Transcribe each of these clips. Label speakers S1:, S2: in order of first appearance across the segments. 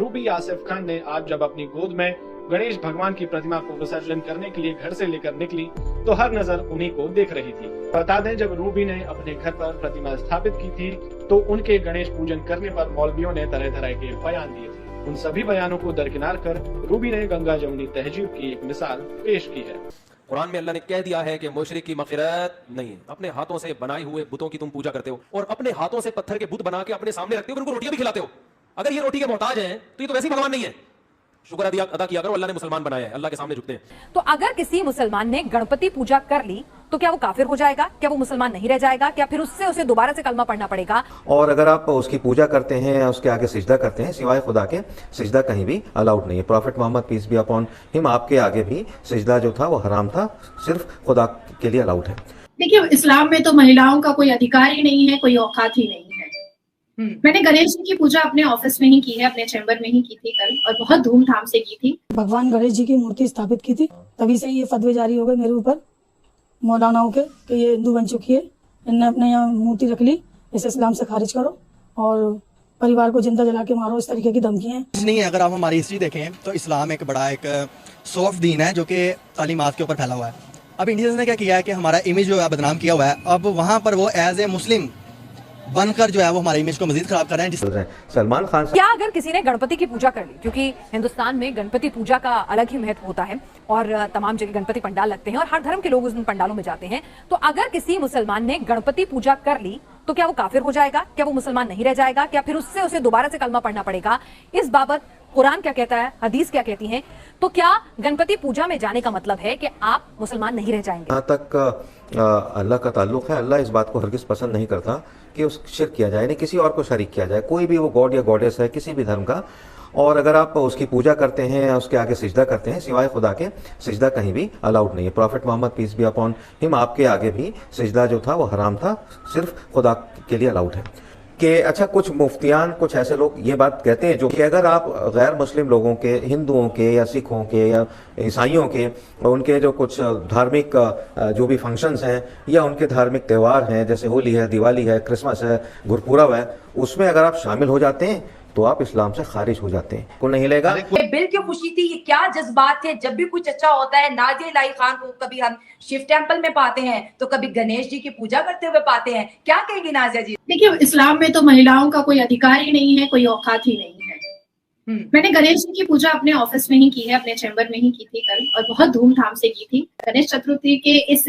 S1: Ruby Asif Khan ने आज जब अपनी गोद में गणेश भगवान की प्रतिमा को विसर्जन करने के लिए घर से लेकर निकली तो हर नजर उन्हीं को देख रही थी। बता दें, जब रूबी ने अपने घर पर प्रतिमा स्थापित की थी तो उनके गणेश पूजन करने पर मौलवियों ने तरह तरह के बयान दिए थे। उन सभी बयानों को दरकिनार कर रूबी ने गंगा जमुनी तहजीब की एक मिसाल पेश की है।
S2: कुरान में अल्लाह ने कह दिया है कि मुशरिक की मग़फ़िरत नहीं है। अपने हाथों से बनाए हुए बुतों की तुम पूजा करते हो और अपने हाथों से पत्थर के बुत बना के अपने सामने रखते हो, उनको रोटियां भी खिलाते हो। अगर ये रोटी के मोहताज हैं तो ये तो वैसे ही भगवान नहीं है। शुक्र अदा किया करो, अल्लाह ने मुसलमान बनाया है, अल्लाह के सामने झुकते हैं।
S3: तो अगर किसी मुसलमान ने गणपति पूजा कर ली तो क्या वो काफिर हो जाएगा? क्या वो मुसलमान नहीं रह जाएगा? क्या फिर उससे उसे दोबारा से कलमा पढ़ना पड़ेगा?
S4: और अगर आप उसकी पूजा करते हैं, उसके आगे सिजदा करते हैं, सिवाय खुदा के सिजदा कहीं भी अलाउड नहीं है। Prophet Muhammad peace be upon him आपके आगे भी सिजदा जो था वो हराम था, सिर्फ खुदा के लिए अलाउड है।
S5: देखिए, इस्लाम में तो महिलाओं का कोई अधिकार ही नहीं है, कोई औकात ही नहीं है। मैंने गणेश जी की पूजा अपने ऑफिस में ही की है, अपने चैम्बर में ही की थी कल, और बहुत धूमधाम से की थी।
S6: भगवान गणेश जी की मूर्ति स्थापित की थी, तभी से ये फतवे जारी हो गए मेरे ऊपर मौलानाओं के कि ये हिंदू बन चुकी है, इनने अपने यहाँ मूर्ति रख ली, इसे इस्लाम से खारिज करो और परिवार को जिंदा जला के मारो, इस तरीके की धमकियां हैं।
S7: नहीं, अगर आप हमारी हिस्ट्री देखें तो इस्लाम एक बड़ा एक सॉफ्ट दीन है जो कि तालीमात के ऊपर फैला हुआ है। अब इंडियंस ने क्या किया है कि हमारा इमेज जो है बदनाम किया हुआ है। अब वहाँ पर वो एज ए मुस्लिम बनकर जो है वो हमारे इमेज को मजीद खराब कर रहे हैं।
S4: सलमान खान
S3: क्या अगर किसी ने गणपति की पूजा कर ली, क्योंकि हिंदुस्तान में गणपति पूजा का अलग ही महत्व होता है और तमाम जगह गणपति पंडाल लगते हैं और हर धर्म के लोग उन पंडालों में जाते हैं, तो अगर किसी मुसलमान ने गणपति पूजा कर ली तो क्या वो काफिर हो जाएगा? क्या वो मुसलमान नहीं रह जाएगा? क्या फिर उससे उसे दोबारा से कलमा पढ़ना पड़ेगा? इस बाबत कुरान क्या कहता है, हदीस क्या कहती है? तो क्या गणपति पूजा में जाने का मतलब है कि आप मुसलमान नहीं रह जाएंगे?
S4: जहाँ तक अल्लाह का ताल्लुक है, अल्लाह इस बात को हरगिज पसंद नहीं करता कि उस शिर्क किया जाए, नहीं किसी और को शरीक किया जाए, कोई भी वो गॉड या गॉडेस है किसी भी धर्म का। और अगर आप उसकी पूजा करते हैं, उसके आगे सिजदा करते हैं, सिवाय खुदा के सिजदा कहीं भी अलाउड नहीं है। Prophet Muhammad peace be upon him आपके आगे भी सिजदा जो था वो हराम था, सिर्फ खुदा के लिए अलाउड है। कि अच्छा, कुछ मुफ्तियान, कुछ ऐसे लोग ये बात कहते हैं जो कि अगर आप गैर मुस्लिम लोगों के, हिंदुओं के या सिखों के या ईसाइयों के, उनके जो कुछ धार्मिक जो भी फंक्शंस हैं या उनके धार्मिक त्यौहार हैं, जैसे होली है, दिवाली है, क्रिसमस है, गुरपुरब है, उसमें अगर आप शामिल हो जाते हैं तो आप इस्लाम से खारिज हो जाते हैं। को नहीं लेगा।
S8: ये बिल की खुशी थी, ये क्या जज्बात थे। जब भी कुछ अच्छा होता है, नाज़िया इलाही खान को कभी हम शिव टेम्पल में पाते हैं तो कभी गणेश जी की पूजा करते हुए पाते हैं। क्या कहेंगी नाज़िया जी?
S5: देखिए, इस्लाम में तो महिलाओं का कोई अधिकार ही नहीं है, कोई औकात ही नहीं है। मैंने गणेश जी की पूजा अपने ऑफिस में ही की है, अपने चैम्बर में ही की थी कल, और बहुत धूमधाम से की थी। गणेश चतुर्थी के इस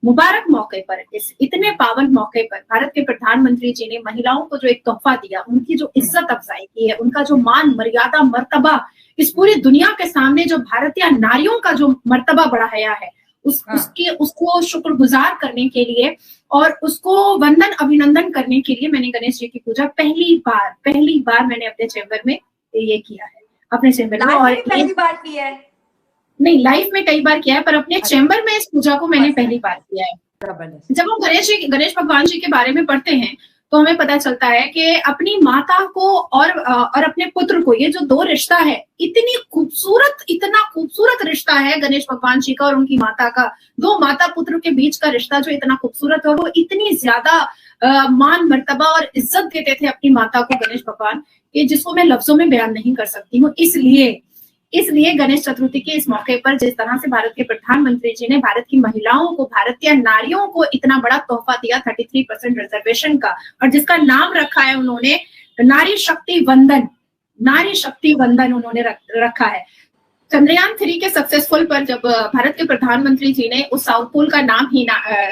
S5: मुबारक मौके पर, इस इतने पावन मौके पर भारत के प्रधानमंत्री जी ने महिलाओं को जो एक तोहफा दिया, उनकी जो इज्जत अफजाई की है, उनका जो मान मर्यादा मर्तबा इस पूरी दुनिया के सामने जो भारतीय नारियों का जो मर्तबा बढ़ाया है, उसको शुक्रगुजार करने के लिए और उसको वंदन अभिनंदन करने के लिए मैंने गणेश जी की पूजा पहली बार मैंने अपने चैम्बर में ये किया है, अपने चैम्बर में। और
S8: पहली बार किया है?
S5: नहीं, लाइफ में कई बार किया है, पर अपने चैम्बर में इस पूजा को मैंने पहली बार किया है। जब हम गणेश भगवान जी के बारे में पढ़ते हैं तो हमें पता चलता है कि अपनी माता को और अपने पुत्र को, ये जो दो रिश्ता है, इतना खूबसूरत रिश्ता है गणेश भगवान जी का और उनकी माता का। दो माता पुत्र के बीच का रिश्ता जो इतना खूबसूरत है, वो इतनी ज्यादा मान मर्तबा और इज्जत देते थे अपनी माता को गणेश भगवान, कि जिसको मैं लफ्जों में बयान नहीं कर सकती हूँ। इसलिए गणेश चतुर्थी के इस मौके पर जिस तरह से भारत के प्रधानमंत्री जी ने भारत की महिलाओं को, भारतीय नारियों को इतना बड़ा तोहफा दिया 33% रिजर्वेशन का, और जिसका नाम रखा है उन्होंने नारी शक्ति वंदन उन्होंने रखा है। चंद्रयान 3 के सक्सेसफुल पर जब भारत के प्रधानमंत्री जी ने उस साउथ पोल का नाम ही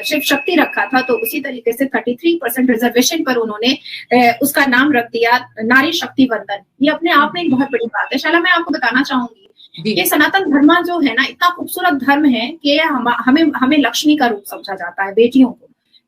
S5: शिव शक्ति रखा था, तो उसी तरीके से 33% रिजर्वेशन पर उन्होंने उसका नाम रख दिया नारी शक्ति वंदन। ये अपने आप में एक बहुत बड़ी बात है। शाला, मैं आपको बताना चाहूंगी कि सनातन धर्म जो है ना, इतना खूबसूरत धर्म है कि हमें लक्ष्मी का रूप समझा जाता है।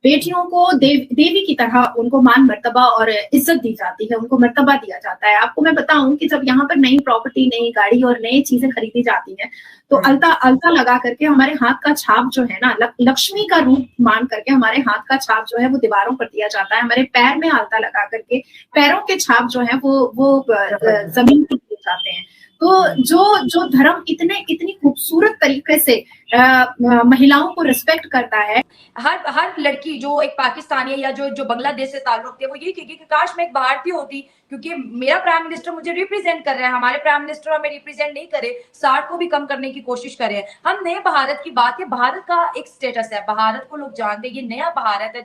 S5: बेटियों को देवी की तरह उनको मान मर्तबा और इज्जत दी जाती है, उनको मर्तबा दिया जाता है। आपको मैं बताऊं कि जब यहाँ पर नई प्रॉपर्टी, नई गाड़ी और नई चीजें खरीदी जाती हैं तो अलता लगा करके हमारे हाथ का छाप जो है ना, लक्ष्मी का रूप मान करके हमारे हाथ का छाप जो है वो दीवारों पर दिया जाता है। हमारे पैर में अलता लगा करके पैरों के छाप जो है वो जमीन पर दिए जाते हैं। तो जो धर्म इतनी खूबसूरत तरीके से महिलाओं को रिस्पेक्ट करता है।
S8: हर लड़की जो एक पाकिस्तानी है या जो बांग्लादेश से ताल्लुक रखती है, वो ये कहेगी कि काश मैं एक भारतीय होती, क्योंकि मेरा प्राइम मिनिस्टर मुझे रिप्रेजेंट कर रहा है, हमारे प्राइम मिनिस्टर हमें रिप्रेजेंट नहीं करे, 60 को भी कम करने की कोशिश करे। हम नए भारत की बात है, भारत का एक स्टेटस है, भारत को लोग जानते हैं, ये नया भारत है।